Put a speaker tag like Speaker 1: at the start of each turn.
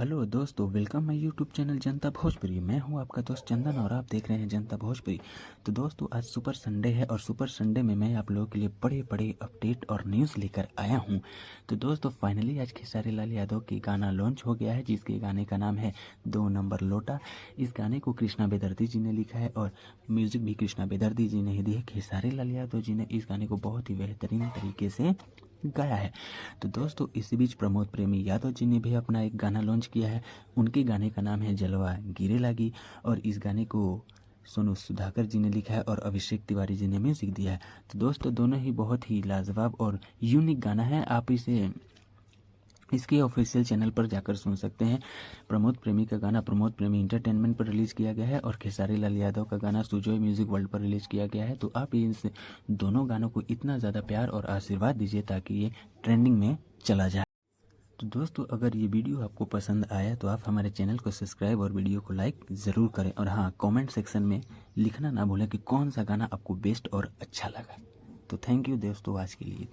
Speaker 1: Hello दोस्तों, welcome my YouTube channel जनता भोजपुरी। मैं हूं आपका दोस्त चंदन और आप देख रहे हैं जनता भोजपुरी। तो दोस्तों, आज सुपर संडे है और सुपर संडे में मैं आप लोगों के लिए बड़े बड़े अपडेट और न्यूज़ लेकर आया हूं। तो दोस्तों, फाइनली आज खेसारी लाल यादव की गाना लॉन्च हो गया है, जिसके गाने का नाम है 2 नंबर लोटा। इस गाने को कृष्णा बेदर्दी जी ने लिखा है और म्यूज़िक भी कृष्णा बेदर्दी जी ने ही दी है। खेसारी लाल यादव जी ने इस गाने को बहुत ही बेहतरीन तरीके से गाया है। तो दोस्तों, इसी बीच प्रमोद प्रेमी यादव जी ने भी अपना एक गाना लॉन्च किया है। उनके गाने का नाम है जलवा गिरे लागी और इस गाने को सोनू सुधाकर जी ने लिखा है और अभिषेक तिवारी जी ने म्यूजिक दिया है। तो दोस्तों, दोनों ही बहुत ही लाजवाब और यूनिक गाना है। आप इसे इसके ऑफिशियल चैनल पर जाकर सुन सकते हैं। प्रमोद प्रेमी का गाना प्रमोद प्रेमी इंटरटेनमेंट पर रिलीज़ किया गया है और खेसारी लाल यादव का गाना सुजॉय म्यूज़िक वर्ल्ड पर रिलीज़ किया गया है। तो आप इन दोनों गानों को इतना ज़्यादा प्यार और आशीर्वाद दीजिए ताकि ये ट्रेंडिंग में चला जाए। तो दोस्तों, अगर ये वीडियो आपको पसंद आया तो आप हमारे चैनल को सब्सक्राइब और वीडियो को लाइक ज़रूर करें। और हाँ, कमेंट सेक्शन में लिखना ना भूलें कि कौन सा गाना आपको बेस्ट और अच्छा लगा। तो थैंक यू दोस्तों आज के लिए।